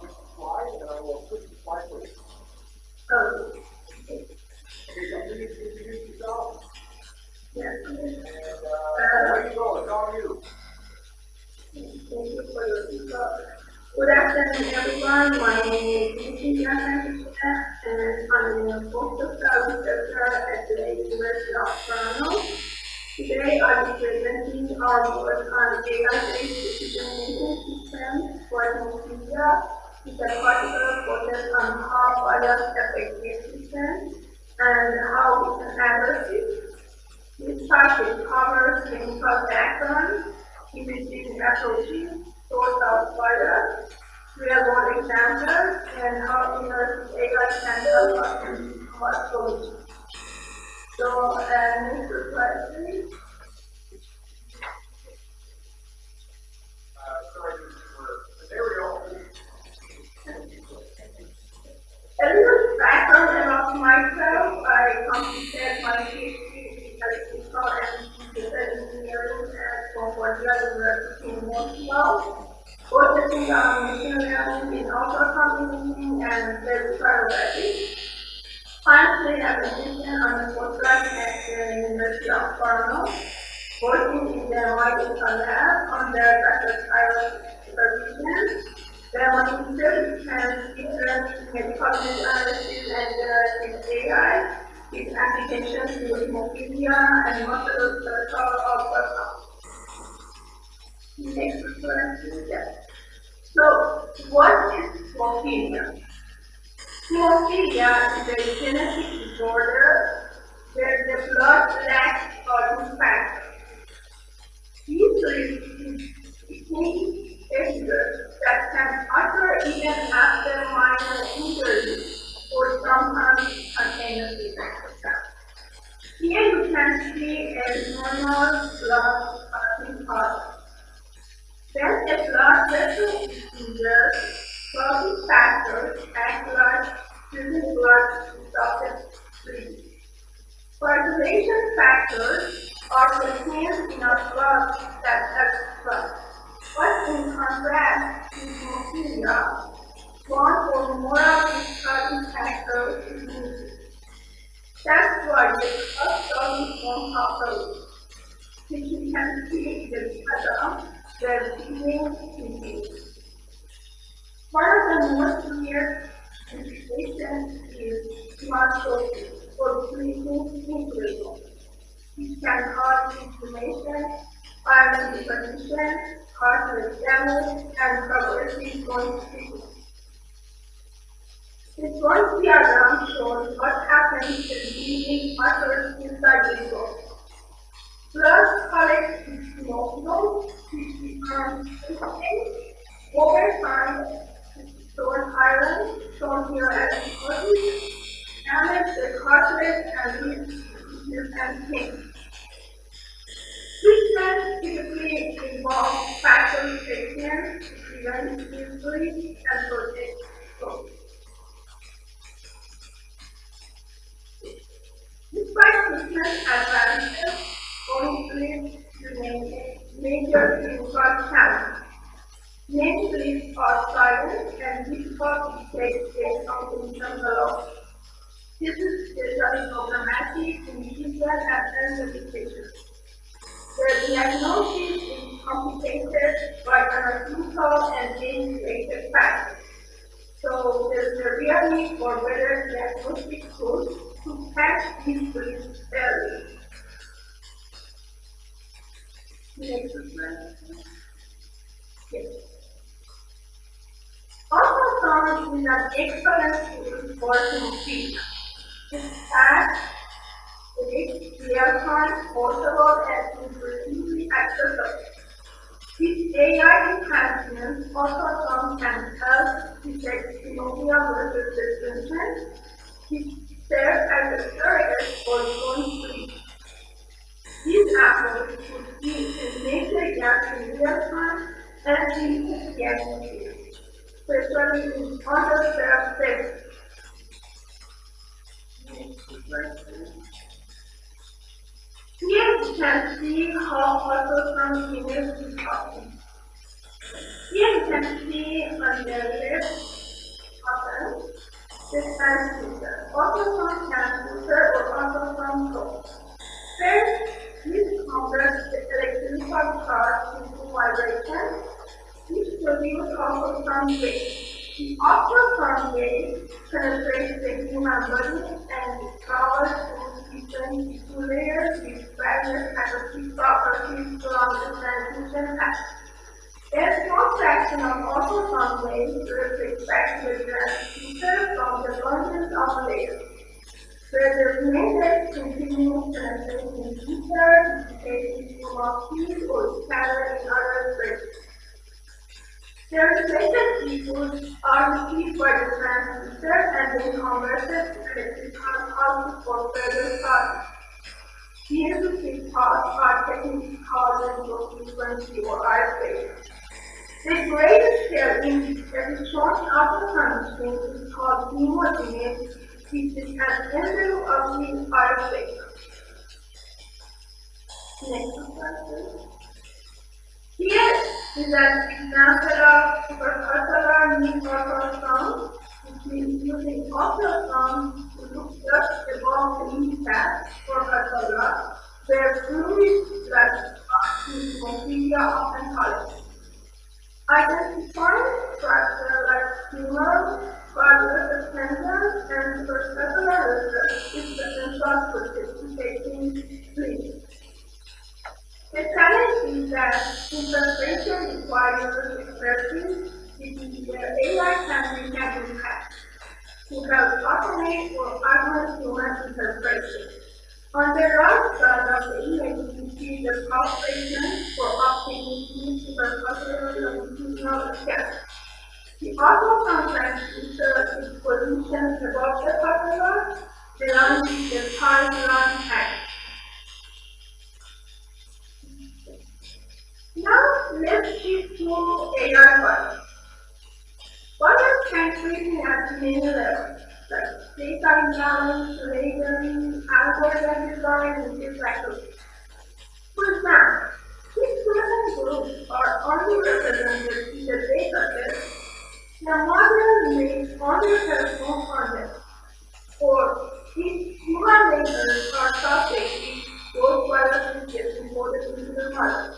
switch the slide, and I will switch the slide for you. Okay, so please introduce yourself. Yes. And where you going? How are you? Thank you for your feedback. Good afternoon, everyone. My name is Hemophilia, and I'm a postdoctoral researcher at the University of Toronto. Today, I'll be presenting our work on AI-based decision-making systems for hemophilia, with a particular focus on how bias affects the system and how we can address it. This topic covers clinical background, imaging approaches, source of bias, real-world examples, and how immersive AI can help us in our solutions. So, next slide, please. There we go. A little background about myself. I completed my PhD in electrical and computer engineering at Concordia University in Montreal, focusing on machine learning in ultrasound imaging and cell biology. Currently, I'm a student on the postdoc at the University of Toronto, working in the medical lab under Dr. Tyler's supervision. My research can deep learning, medical analysis, and generative AI with applications in hemophilia and musculoskeletal ultrasound. Next slide, please. So, what is hemophilia? Hemophilia is a genetic disorder where the blood lacks certain factors. These lead to behaviors that can occur even after minor injury or sometimes spontaneously. Here you can see a normal blood clotting process. When a blood vessel is injured, clotting factors act like using blood to stop the bleeding. Coagulation factors are contained in our blood that help blood. But in contrast to hemophilia, one or more of these clotting factors is needed. That's why the blood clotting form properly, which you can see in the diagram where bleeding begins. One of the most severe complications is hemolysis or bleeding inclusion, which can cause inflammation, iron deposition, cartilage damage, and progressive joint weakness. This one diagram shows what happens when bleeding occurs inside the joint. Blood collects its nodules, which becomes thickened. Over time, stored iron, shown here as deposits, damage the cartilage and leads to tears and pain. Treatment typically involves factory treatment to prevent injury and protect growth. Despite treatment advances, bone bleeds remain a major clinical challenge. Many bleeds are silent and difficult to detect based on symptoms alone. This is especially problematic in children and elderly patients. The diagnosis is complicated by anatomical and age-related factors. So there's a real need for better diagnostic tools to catch these bleeds early. Next slide. Yes. Ultrasound is an excellent tool for hemophilia. It's fast, quick, real-time, portable, and intuitively accessible. With AI enhancements, ultrasound can help detect hemophilia versus suspension, which serves as a surrogate for joint bleeding. This approach would be a major gap in real time and clinical diagnosis, especially in underserved settings. Here you can see how ultrasound images is happening. Here you can see on the left the transducer, ultrasound transducer or ultrasound probe. First, this converts the electrical charge into vibration, which produces ultrasound waves. The ultrasound wave penetrates the human body and travels through different tissue layers with various acoustic properties along the transmission path. A small fraction of ultrasound waves reflect back to the transducer from the bundles of layers, where the remainder continues penetrating deeper, indicating tissue or scatter in other places. The reflected tissues are received by the transducer and then converted to electrical pulses for further study. These received pulses are technically called radio frequency or RF. The greatest scale in electron ultrasound machine is called hemophilia, which is an embryo of the RF wave. Next slide, please. Here is an example of supracapsular knee ultrasound, which means using ultrasound to look just above the knee pad or capsula, where fluid like hemophilia often collects. Identifying fracture like tumor, cardiac tendon, and supracapsular research is essential for participating treatment. The challenge is that interpretation requires expertise, which is where AI can make an impact to help automate or augment human interpretation. On the right side of the image, you see the calculation for obtaining key supracapsular longitudinal scans. The ultrasound transducer is positioned above the capsula, along with the pipeline axis. Now, let's shift to AI bias. Bias can create at many levels, like data imbalance, labeling, algorithm design, and dyslexic. For example, if certain groups are underrepresented in the dataset, the model may underperform on them. Or if human labels are subject, those biases get imported into the model.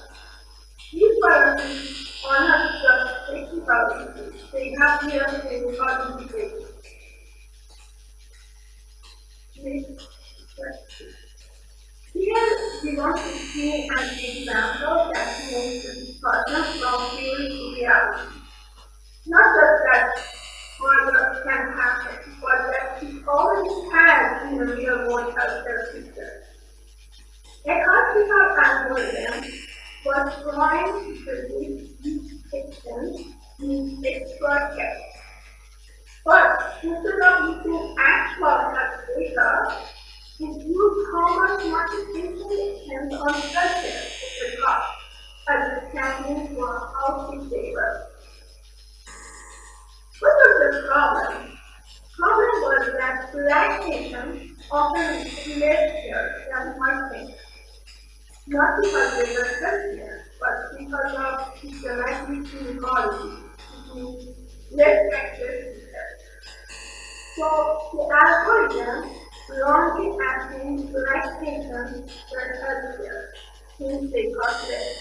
These biases are not just technical issues, they have real clinical implications. Here we want to see an example that makes the discussion from theory to reality. Not just that bias can happen, but that it already has in the real world healthcare system. A classical algorithm was trying to predict which patients need extra care. But instead of using actual health data, it used how much market patient depends on healthcare at the cost as a standing for how sick they were. What was the problem? The problem was that Black patients often received less care than white patients. Not because they were healthier, but because of systematic inequality, which means less access to care. So the algorithm learned asking Black patients were healthier since they got less,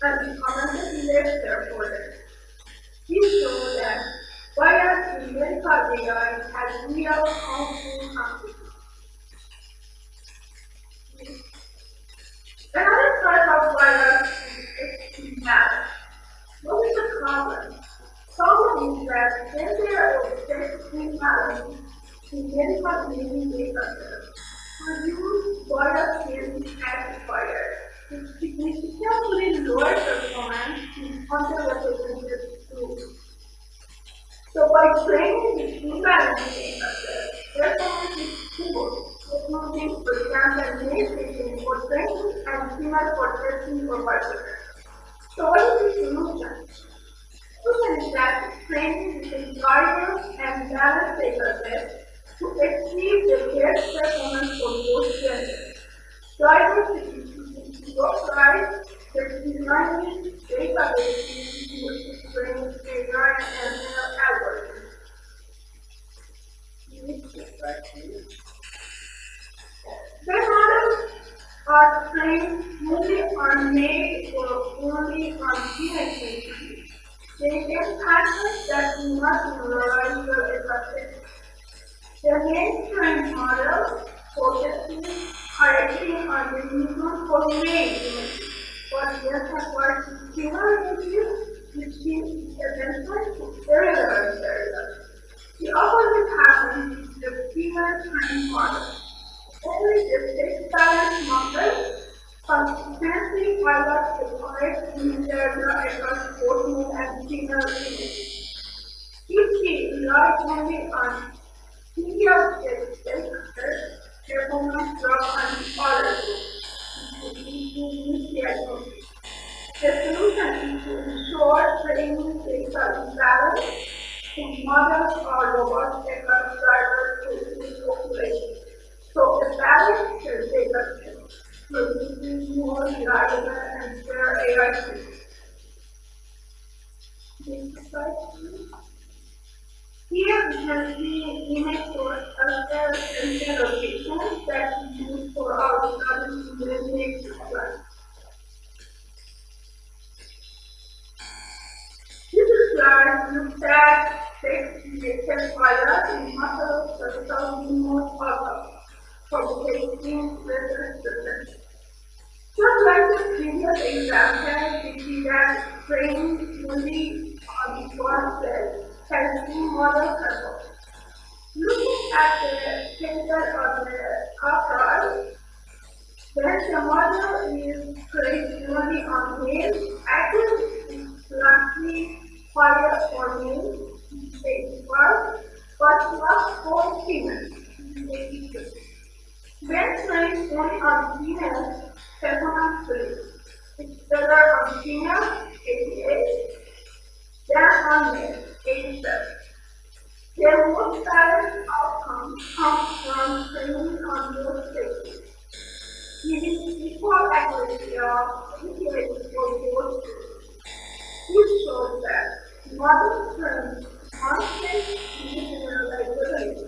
and recommended less care for them. This shows that bias in medical data has real harmful consequences. Another type of bias is imbalance. What is the problem? The problem is that when there are excessive imbalance in medical imaging data sets, produce bias in classifiers, which significantly lower performance in underrepresented groups. So by training this imbalance data set, performance is poor, including, for example, medication for training and similar for testing or viruses. So what is the solution? The solution is that training with diverse and balanced data sets to achieve the best performance for both genders. Diversity is right, the designing databases to train AI and ML algorithms. Their models are trained only on male or only on female patients. They get patterns that do not generalize the effective. The main trained model focuses highly on the need for male image, but yet acquires female images which seems essential to irrelevant areas. The opposite happens with the female trained model. Only the sex balance model consistently highlights the correct area across both male and female images. If we rely only on female sex performance drop on the other group, which is misdiagnosis. The solution is to ensure training data is balanced to models are robust across diverse age populations. So a balanced data set produces more reliable and fair AI systems. Next slide, please. Here we can see image source as a location that we use for our studies in the next slide. This slide looks at sex-related bias in muscle skeletal remote outcomes for taking research systems. Just like the previous example, we see that training only on one set can be model performance. Looking at the picture on the top right, when the model is trained only on male, accuracy is slightly higher for male, 85, but not for females, 82. When trained only on females, performance is better on females, 88, than on male, 87. The most balanced outcome comes from training on both sexes, giving equal accuracy of indicators for both groups. This shows that models trained on sex is generalizability.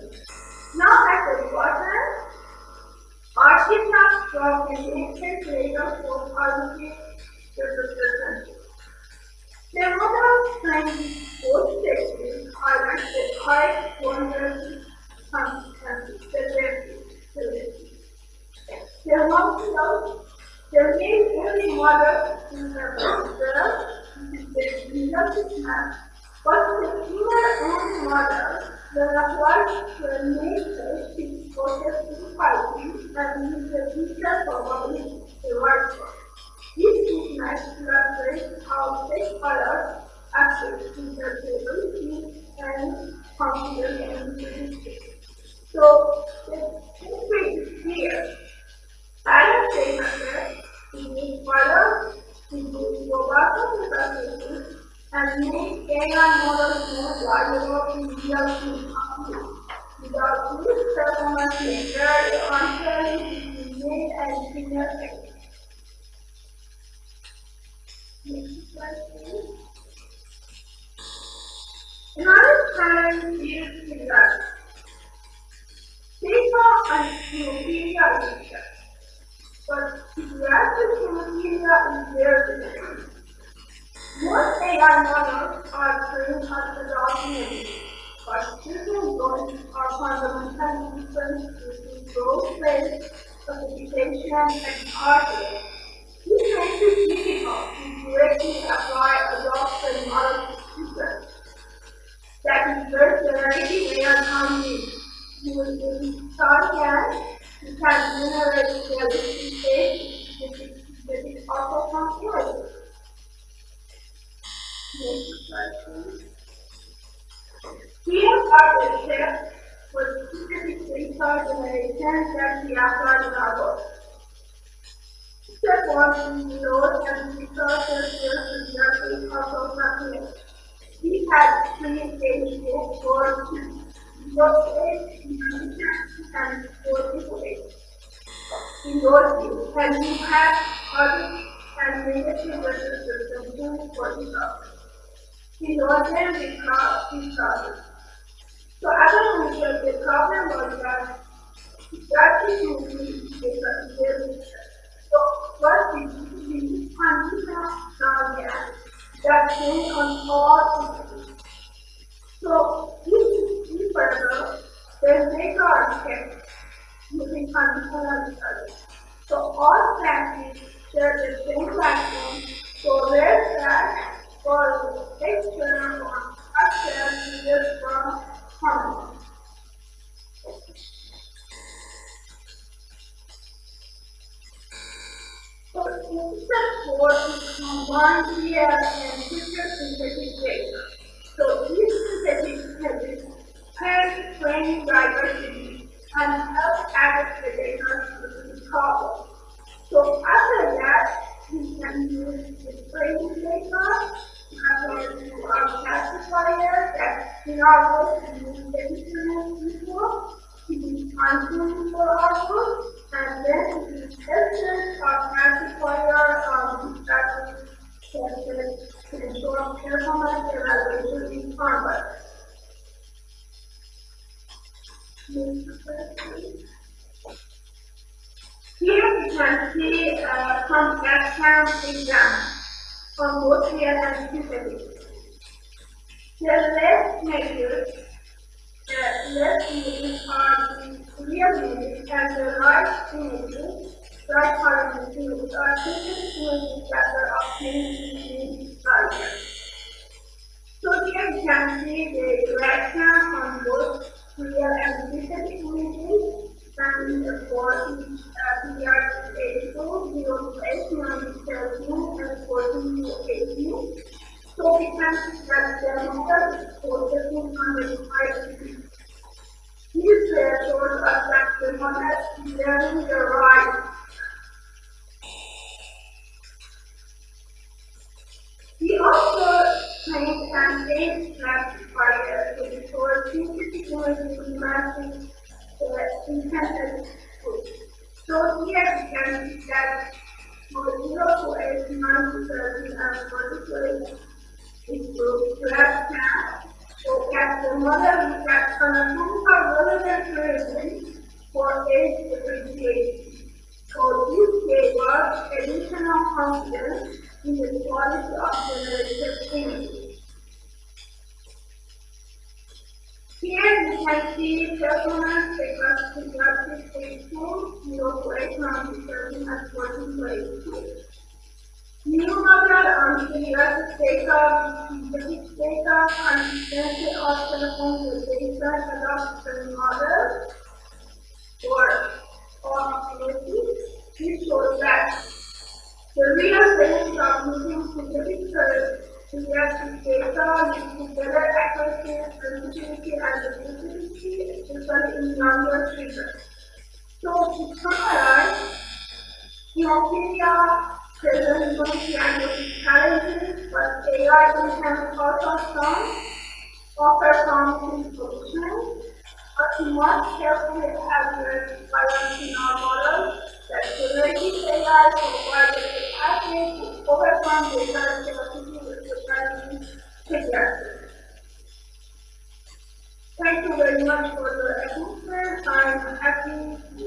Now at the bottom, artifacts from the ancient data for positive representation. The model trained both sexes highlight the correct wonders consistency. The main only model is the genetic map, but the female only model will apply to a nature which focuses highly and use the feature probability derived from. This mismatch illustrates how sex bias affects interpretability and confidence in statistics. So, the secret is clear. Balanced data set reduce bias, reduce robustness assessment, and make AI models more valuable in real-time companies. Without this performance may vary unfairly between male and female techniques. Next slide, please. Another challenge is that data on hemophilia is shared, but pediatric hemophilia is very different. Most AI models are trained on adult hemophilia, but children bones are fundamentally different due to growth rate, classification, and hardware. This makes it difficult to directly apply adoption models to children. That is where generative real-time needs. Using shorthand, you can generate realistic data that is also comparable. Next slide, please. Here are the steps for specific data generation that we apply in our work. Step 1 is load and resources directly also calculate. We have 3 pages for workplace, and for people. In those views, can you have positive and negative representation for the topic? In order we solve this problem. So as I mentioned, the problem was that this. So what we conditional non-gas that bring on all issues. So if we further, then make our check using conditional study. So all families share the same platform, so let's add for the external or structure needed from harmony. So in step 4 is combine real and future synthetic data. So these synthetic methods help training diversity and help address the data to the problem. So after that, we can use the training data to our classifier that in our work we use the instrument before to be functioning for our work, and then we tested our classifier that tested to ensure performance evaluation is onward. Here we can see some background examples on both real and synthetic. The left measures, the left images are the real images and the right images, right column images are synthetic images that are obtained in studies. So here we can see the breakdown on both real and synthetic images. And for each pediatric age group, 0 to 8, 13, and 14 to 18. So we can see that the number is focusing on the right. These shows us that the mother is learning the right. We also trained an age classifier to record synthetic images matching the intended group. So here we can see that for 0 to 8, 9 to 13, and 40 to 8, this group left hand. So as the mother looked at clinical relevant reasons for age differentiation. So this gave us additional confidence in the quality of generated images. Here we can see performance across pediatric age groups, 0 to 8, 9 to 13, and 14 to 18. New model on pediatric data, synthetic data, consistency of telephone with data adoption model or ability. This shows that the real benefit of using synthetic pediatric data leads to better accuracy, sensitivity, and specificity, especially in younger children. So to summarize, Hemophilia presents both diagnostic challenges, but AI can ultrasound offer promising solutions, but we must carefully evaluate biology in our models that generative AI provides the capacity to overcome data scarcity with especially pediatrics. Thank you very much for your attention. I'm happy to